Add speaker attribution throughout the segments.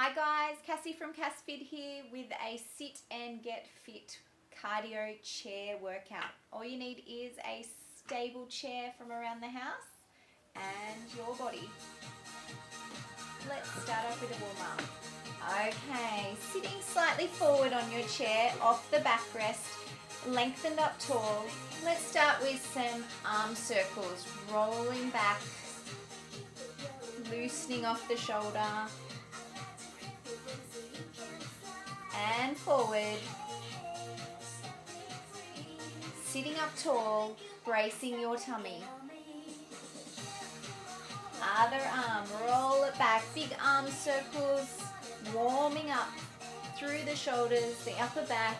Speaker 1: Hi guys, Cassie from CasFit here with a sit and get fit cardio chair workout. All you need is a stable chair from around the house and your body. Let's start off with a warm up. Okay, sitting slightly forward on your chair, off the backrest, lengthened up tall. Let's start with some arm circles, rolling back, loosening off the shoulder, and forward. Sitting up tall, bracing your tummy. Other arm, roll it back, big arm circles, warming up through the shoulders, the upper back,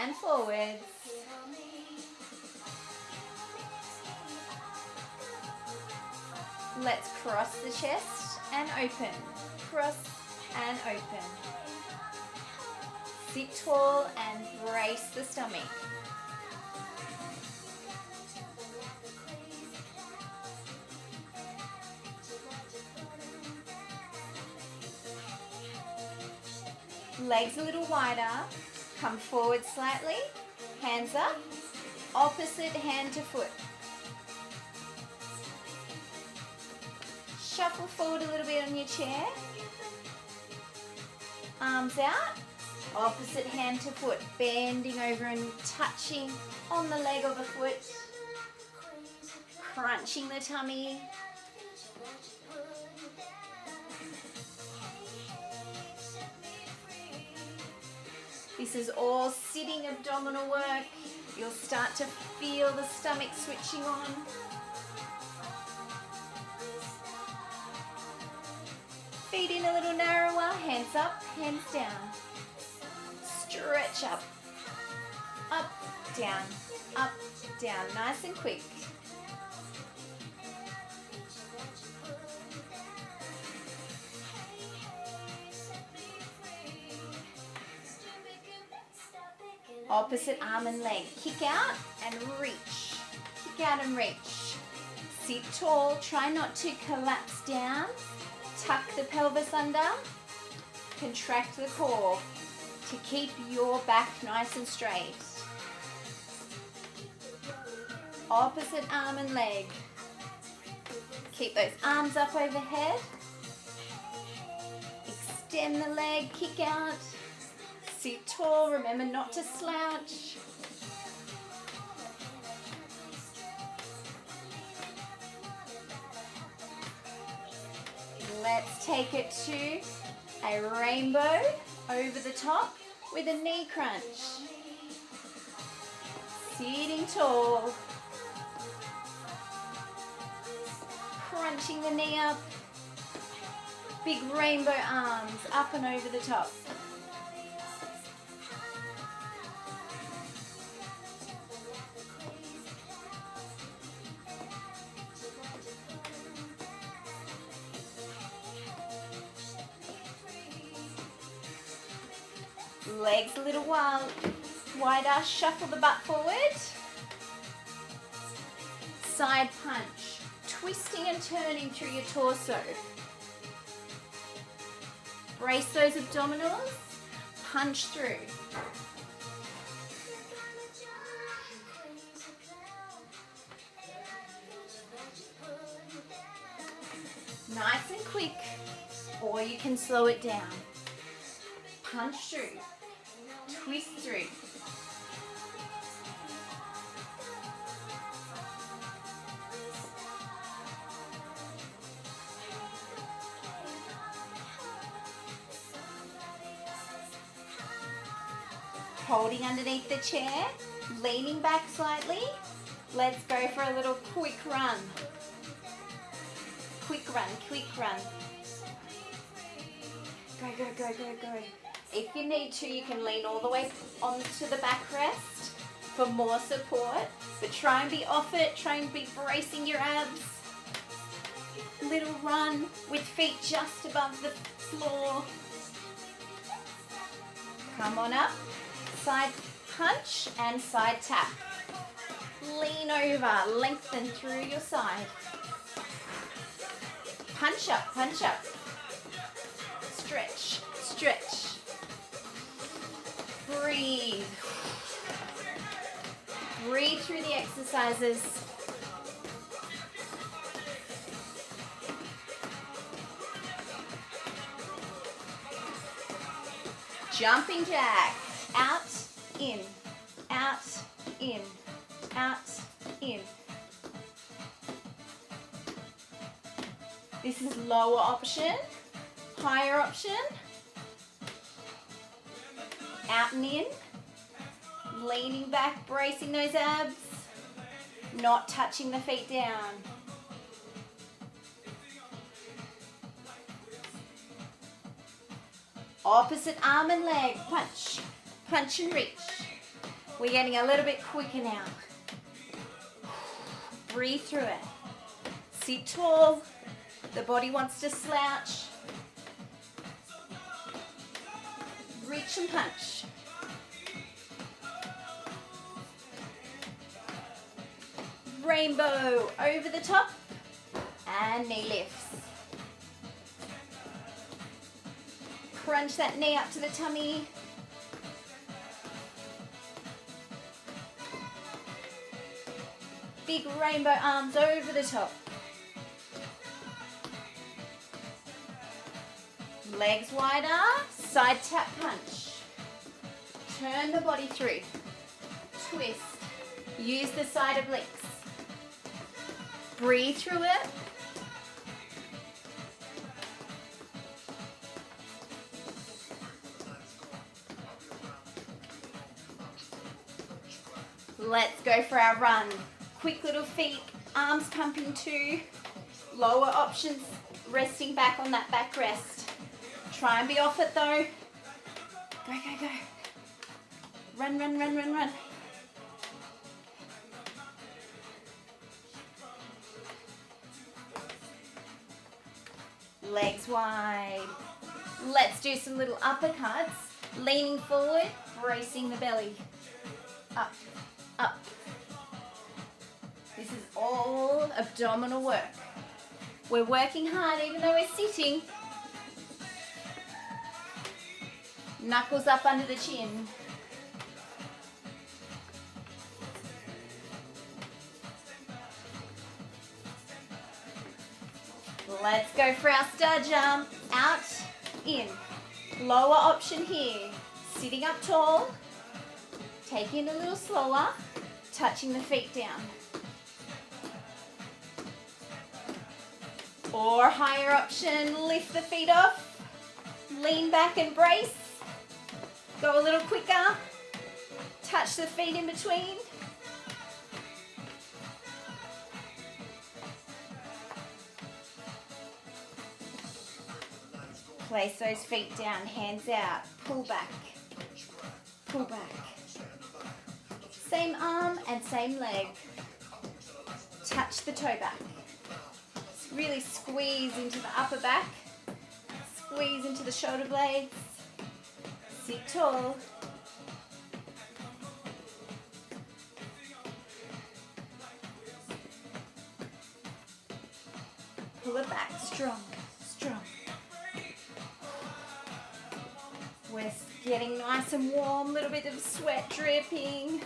Speaker 1: and forward. Let's cross the chest and open, cross and open. Sit tall and brace the stomach. Legs a little wider, come forward slightly, hands up, opposite hand to foot. Shuffle forward a little bit on your chair, arms out, opposite hand to foot, bending over and touching on the leg or the foot, crunching the tummy. This is all sitting abdominal work. You'll start to feel the stomach switching on. Feet in a little narrower, hands up, hands down. Stretch up, down, nice and quick. Opposite arm and leg, kick out and reach, kick out and reach. Sit tall, try not to collapse down, tuck the pelvis under, contract the core to keep your back nice and straight. Opposite arm and leg, keep those arms up overhead, extend the leg, kick out. Sit tall, remember not to slouch. Let's take it to a rainbow over the top with a knee crunch. Sitting tall. Crunching the knee up. Big rainbow arms up and over the top. Legs a little wider, shuffle the butt forward. Side punch, twisting and turning through your torso. Brace those abdominals, punch through. Nice and quick, or you can slow it down. Punch through. Twist through. Holding underneath the chair, leaning back slightly. Let's go for a little quick run. Quick run, quick run. Go, go, go, go, go. If you need to, you can lean all the way onto the backrest for more support, but try and be off it, try and be bracing your abs. Little run with feet just above the floor. Come on up, side punch and side tap. Lean over, lengthen through your side. Punch up, punch up. Stretch, stretch. Breathe. Breathe through the exercises. Jumping jack. Out, in, out, in, out, in. This is lower option, higher option. Out and in. Leaning back, bracing those abs. Not touching the feet down. Opposite arm and leg, punch, punch and reach. We're getting a little bit quicker now. Breathe through it. Sit tall. The body wants to slouch. Reach and punch. Rainbow over the top and knee lifts. Crunch that knee up to the tummy. Big rainbow arms over the top. Legs wider, side tap punch. Turn the body through. Twist. Use the side obliques. Breathe through it. Let's go for our run. Quick little feet, arms pumping too. Lower options, resting back on that back rest. Try and be off it though. Go, go, go. Run, run, run, run, run. Legs wide. Let's do some little uppercuts. Leaning forward, bracing the belly. Up, up. This is all abdominal work. We're working hard even though we're sitting. Knuckles up under the chin. Let's go for our star jump. Out, in. Lower option here. Sitting up tall. Taking it a little slower. Touching the feet down. Or higher option, lift the feet off. Lean back and brace. Go a little quicker. Touch the feet in between. Place those feet down, hands out, pull back, pull back. Same arm and same leg. Touch the toe back. Really squeeze into the upper back. Squeeze into the shoulder blades. Sit tall. Pull it back, strong, strong. We're getting nice and warm, little bit of sweat dripping.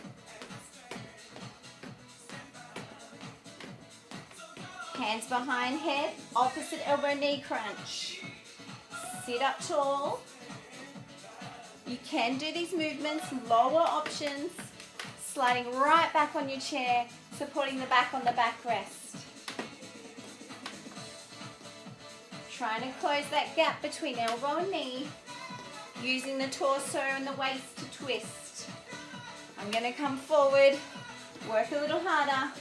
Speaker 1: Hands behind head, opposite elbow knee crunch. Sit up tall. You can do these movements, lower options, sliding right back on your chair, supporting the back on the backrest. Trying to close that gap between elbow and knee. Using the torso and the waist to twist. I'm going to come forward, work a little harder.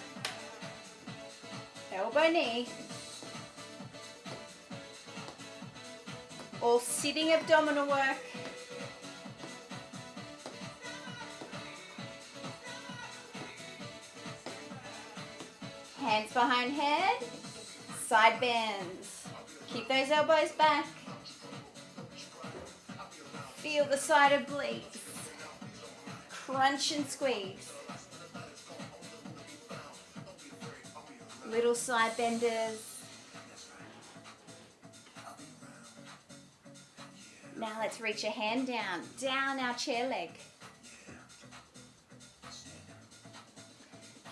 Speaker 1: Elbow, knee. All sitting abdominal work. Hands behind head, side bends. Keep those elbows back. Feel the side obliques. Crunch and squeeze. Little side benders. Now let's reach a hand down our chair leg.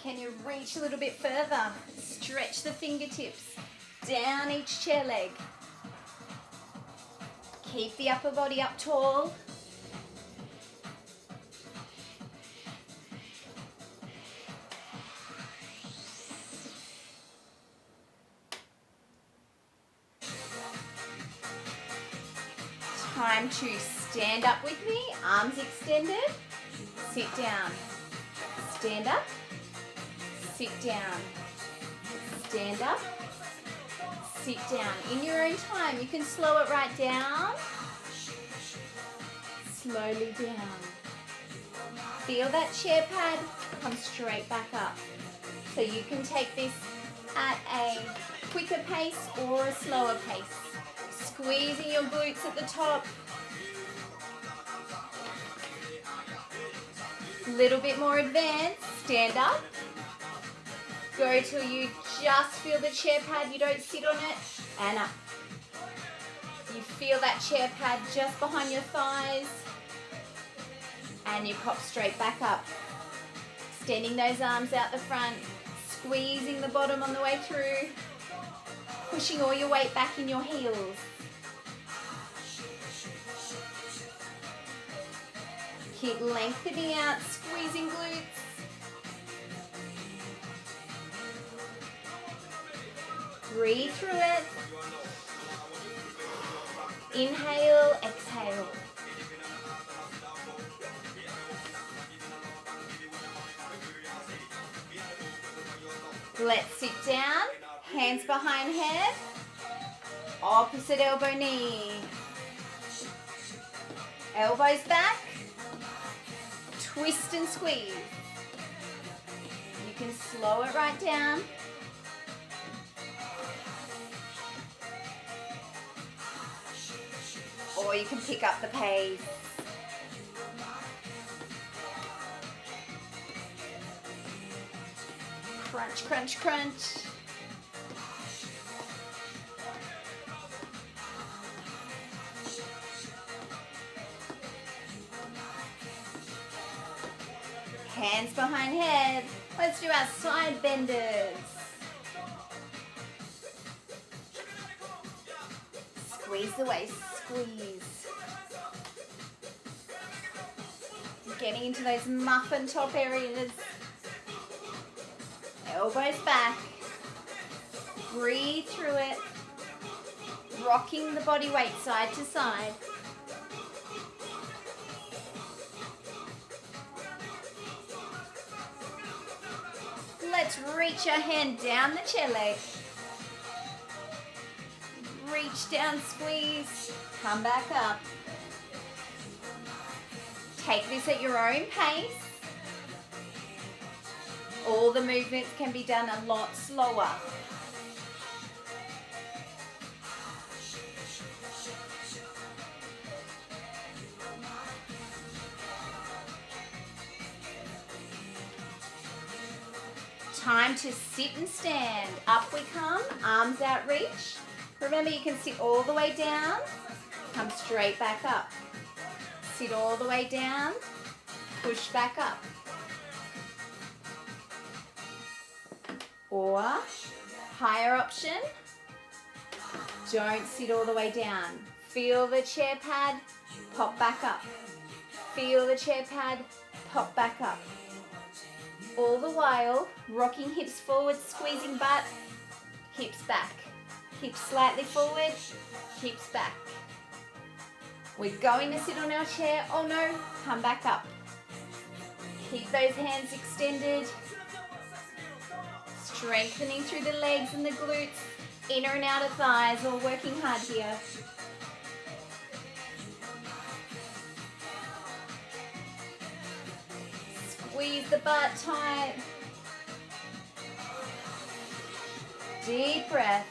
Speaker 1: Can you reach a little bit further? Stretch the fingertips down each chair leg. Keep the upper body up tall. Time to stand up with me, arms extended, sit down, stand up, sit down, stand up, sit down. In your own time, you can slow it right down, slowly down. Feel that chair pad come straight back up. So you can take this at a quicker pace or a slower pace. Squeezing your glutes at the top. Little bit more advanced. Stand up. Go till you just feel the chair pad, you don't sit on it, and up. You feel that chair pad just behind your thighs, and you pop straight back up. Extending those arms out the front, squeezing the bottom on the way through, pushing all your weight back in your heels. Keep lengthening out, squeezing glutes. Breathe through it. Inhale, exhale. Let's sit down, hands behind head, opposite elbow knee. Elbows back, twist and squeeze. You can slow it right down. Or you can pick up the pace. Crunch, crunch, crunch. Hands behind head. Let's do our side benders. Squeeze the waist, squeeze. Getting into those muffin top areas. Elbows back. Breathe through it. Rocking the body weight side to side. Let's reach our hand down the chair leg. Reach down, squeeze, come back up. Take this at your own pace. All the movements can be done a lot slower. Time to sit and stand. Up we come, arms out reach. Remember, you can sit all the way down, come straight back up. Sit all the way down, push back up. Or, higher option, don't sit all the way down. Feel the chair pad, pop back up. Feel the chair pad, pop back up. All the while, rocking hips forward, squeezing butt, hips back. Hips slightly forward, hips back. We're going to sit on our chair. Oh no, come back up. Keep those hands extended. Strengthening through the legs and the glutes, inner and outer thighs, all working hard here. Squeeze the butt tight. Deep breath.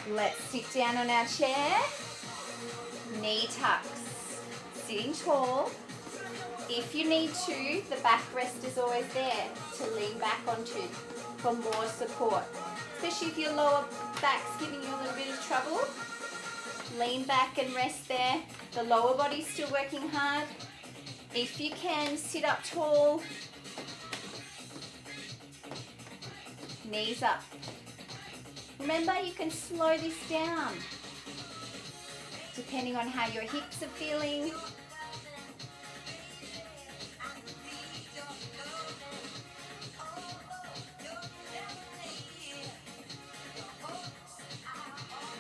Speaker 1: Let's sit down on our chair. Knee tucks. Sitting tall. If you need to, the backrest is always there to lean back onto for more support. Especially if your lower back's giving you a little bit of trouble. Lean back and rest there. The lower body's still working hard. If you can, sit up tall. Knees up. Remember, you can slow this down depending on how your hips are feeling.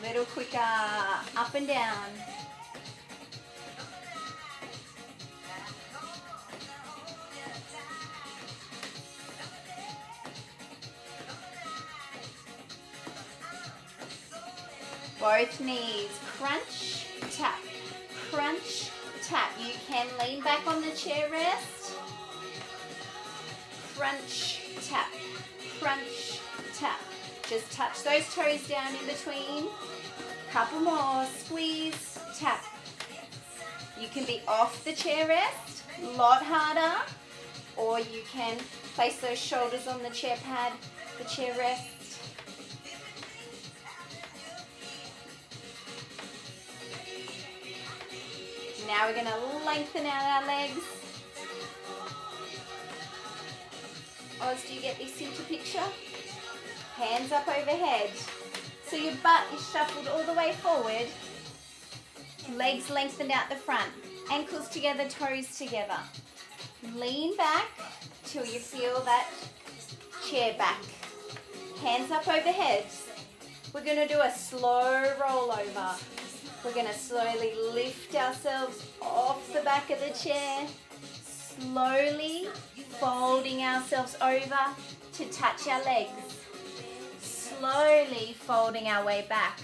Speaker 1: Little quicker, up and down. Both knees, crunch, tap, crunch, tap. You can lean back on the chair rest. Crunch, tap, crunch, tap. Just touch those toes down in between. Couple more, squeeze, tap. You can be off the chair rest, a lot harder, or you can place those shoulders on the chair pad, the chair rest. Now we're going to lengthen out our legs. Oz, do you get this into picture? Hands up overhead. So your butt is shuffled all the way forward. Legs lengthened out the front. Ankles together, toes together. Lean back till you feel that chair back. Hands up overhead. We're going to do a slow rollover. We're going to slowly lift ourselves off the back of the chair. Slowly folding ourselves over to touch our legs. Slowly folding our way back,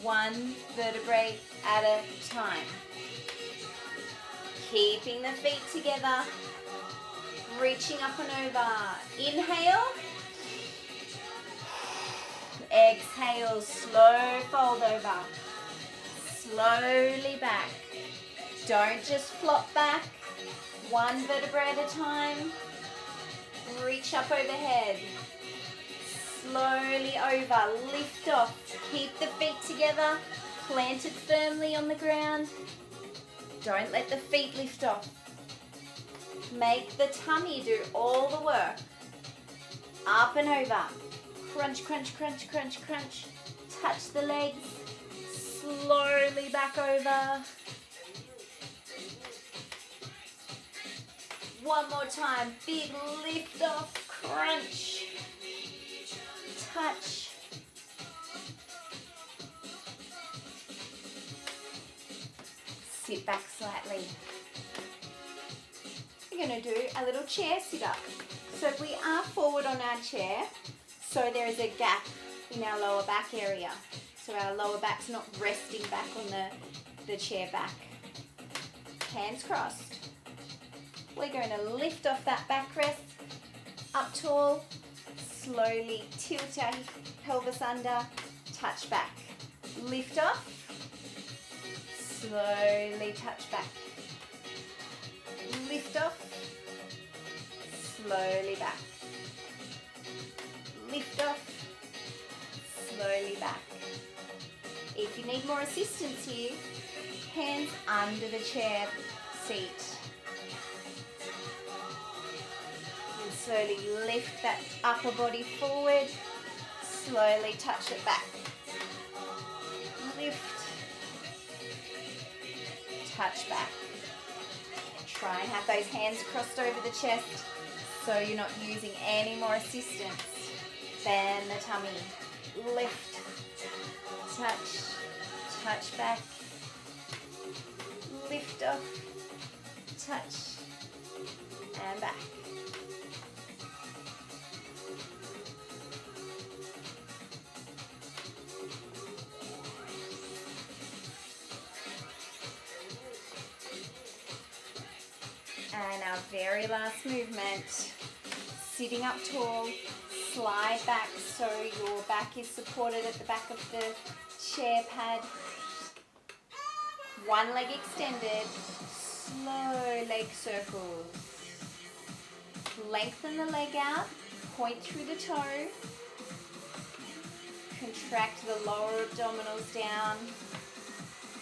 Speaker 1: one vertebrae at a time. Keeping the feet together, reaching up and over. Inhale. Exhale, slow fold over. Slowly back. Don't just flop back. One vertebra at a time. Reach up overhead. Slowly over, lift off, keep the feet together, planted firmly on the ground. Don't let the feet lift off. Make the tummy do all the work. Up and over. Crunch, crunch, crunch, crunch, crunch. Touch the legs. Slowly back over. One more time. Big lift off, crunch. Touch. Sit back slightly. We're going to do a little chair sit up. So we are forward on our chair, so there is a gap in our lower back area. So our lower back's not resting back on the chair back. Hands crossed. We're going to lift off that backrest, up tall. Slowly tilt our pelvis under, touch back. Lift off. Slowly touch back. Lift off. Slowly back. Lift off. Slowly back. If you need more assistance here, hands under the chair seat. Slowly lift that upper body forward. Slowly touch it back. Lift. Touch back. Try and have those hands crossed over the chest so you're not using any more assistance than the tummy. Lift. Touch. Touch back. Lift off. Touch. And back. And our very last movement, sitting up tall, slide back so your back is supported at the back of the chair pad. One leg extended, Slow leg circles. Lengthen the leg out, point through the toe. Contract the lower abdominals down.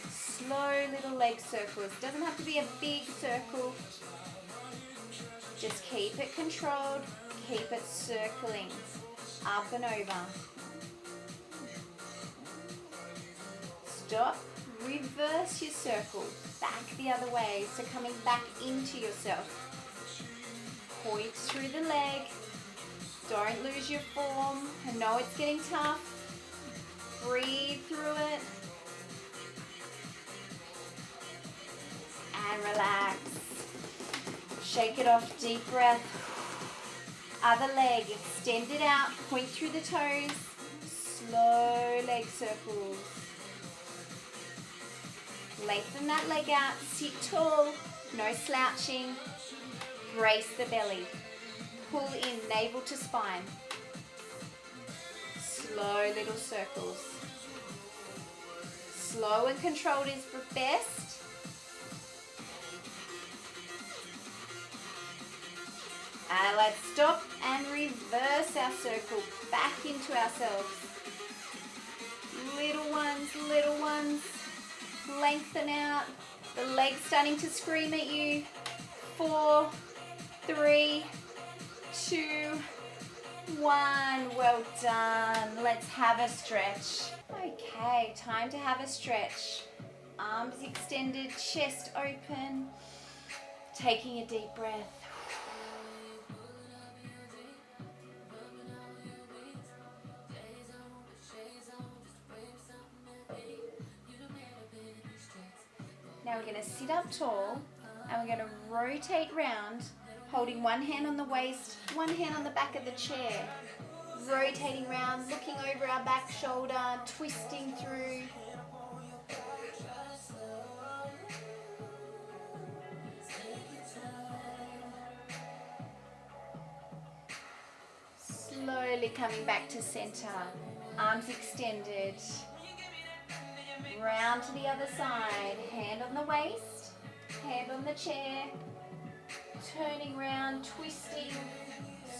Speaker 1: Slow little leg circles. Doesn't have to be a big circle. Just keep it controlled. Keep it circling up and over. Stop. Reverse your circle. Back the other way. So coming back into yourself. Point through the leg. Don't lose your form. I know it's getting tough. Breathe through it. And relax. Shake it off. Deep breath. Other leg. Extend it out. Point through the toes. Slow leg circles. Lengthen that leg out. Sit tall. No slouching. Brace the belly. Pull in, navel to spine. Slow little circles. Slow and controlled is the best. And let's stop and reverse our circle back into ourselves. Little ones, little ones. Lengthen out. The legs starting to scream at you. 4, 3, 2, 1. Well done. Let's have a stretch. Okay, time to have a stretch. Arms extended, chest open. Taking a deep breath. Now we're going to sit up tall and we're going to rotate round, holding one hand on the waist, one hand on the back of the chair. Rotating round, looking over our back shoulder, twisting through. Slowly coming back to center, arms extended. Round to the other side, hand on the waist, hand on the chair, turning round, twisting,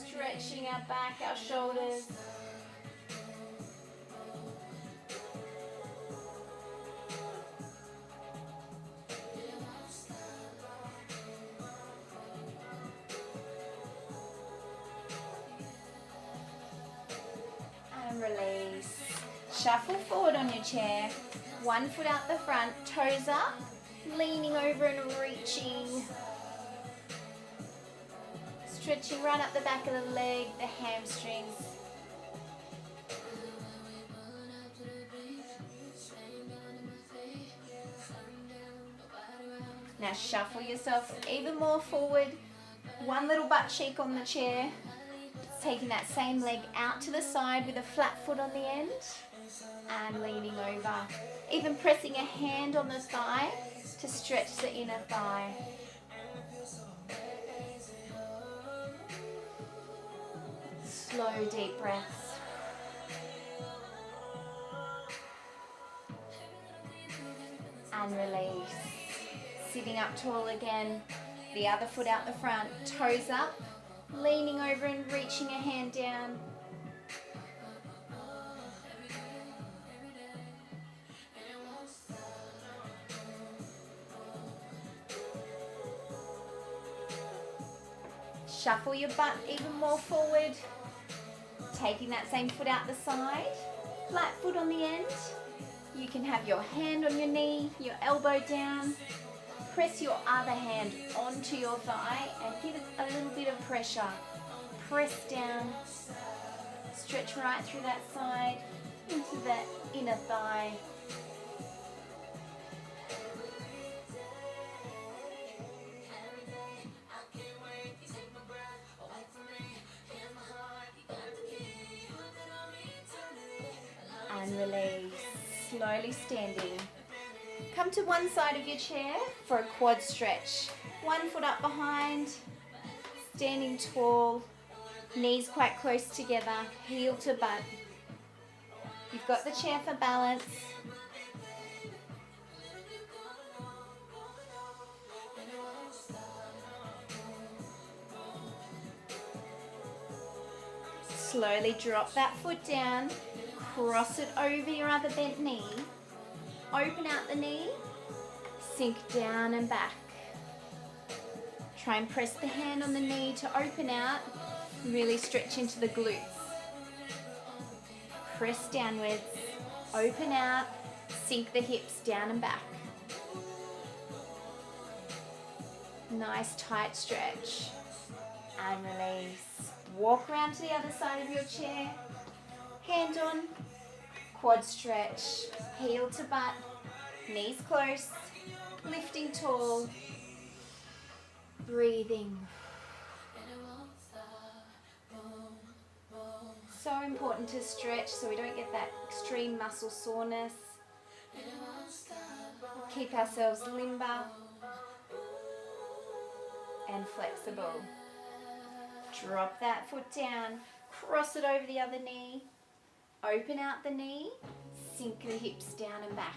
Speaker 1: stretching our back, our shoulders. And release. Shuffle forward on your chair. One foot out the front, toes up, leaning over and reaching. Stretching right up the back of the leg, the hamstrings. Now shuffle yourself even more forward. One little butt cheek on the chair. Taking that same leg out to the side with a flat foot on the end. And leaning over. Even pressing a hand on the thigh to stretch the inner thigh. Slow, deep breaths. And release. Sitting up tall again. The other foot out the front. Toes up. Leaning over and reaching a hand down. Shuffle your butt even more forward. Taking that same foot out the side. Flat foot on the end. You can have your hand on your knee, your elbow down. Press your other hand onto your thigh and give it a little bit of pressure. Press down. Stretch right through that side into that inner thigh. And release. Slowly standing. Come to one side of your chair for a quad stretch. One foot up behind, standing tall, knees quite close together, heel to butt. You've got the chair for balance. Slowly drop that foot down, cross it over your other bent knee, open out the knee, sink down and back. Try and press the hand on the knee to open out, really stretch into the glutes. Press downwards, open out, sink the hips down and back. Nice tight stretch. And release. Walk around to the other side of your chair. Hand on, quad stretch, heel to butt, knees close, lifting tall, breathing. So important to stretch so we don't get that extreme muscle soreness. Keep ourselves limber and flexible. Drop that foot down, cross it over the other knee, open out the knee, sink the hips down and back.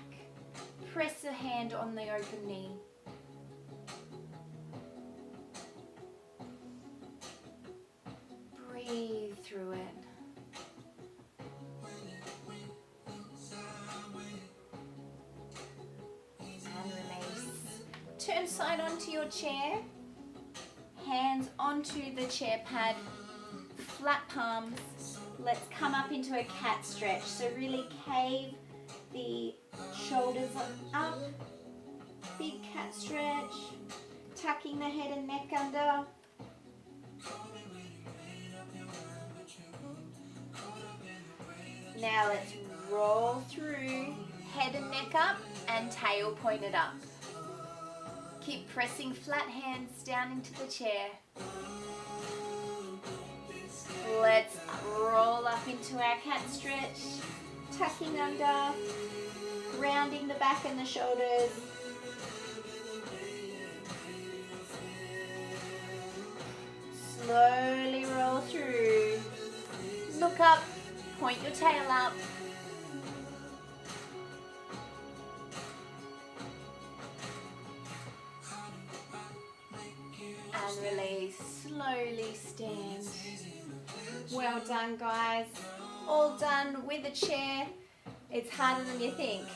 Speaker 1: Press the hand on the open knee. Breathe through it. And release. Turn side onto your chair. Hands onto the chair pad, flat palms. Let's come up into a cat stretch. So really cave the shoulders up. Big cat stretch. Tucking the head and neck under. Now let's roll through, head and neck up and tail pointed up. Keep pressing flat hands down into the chair. Let's roll up into our cat stretch, tucking under, rounding the back and the shoulders. Slowly roll through. Look up, point your tail up. And release, slowly stand. Well done, guys. All done with a chair. It's harder than you think.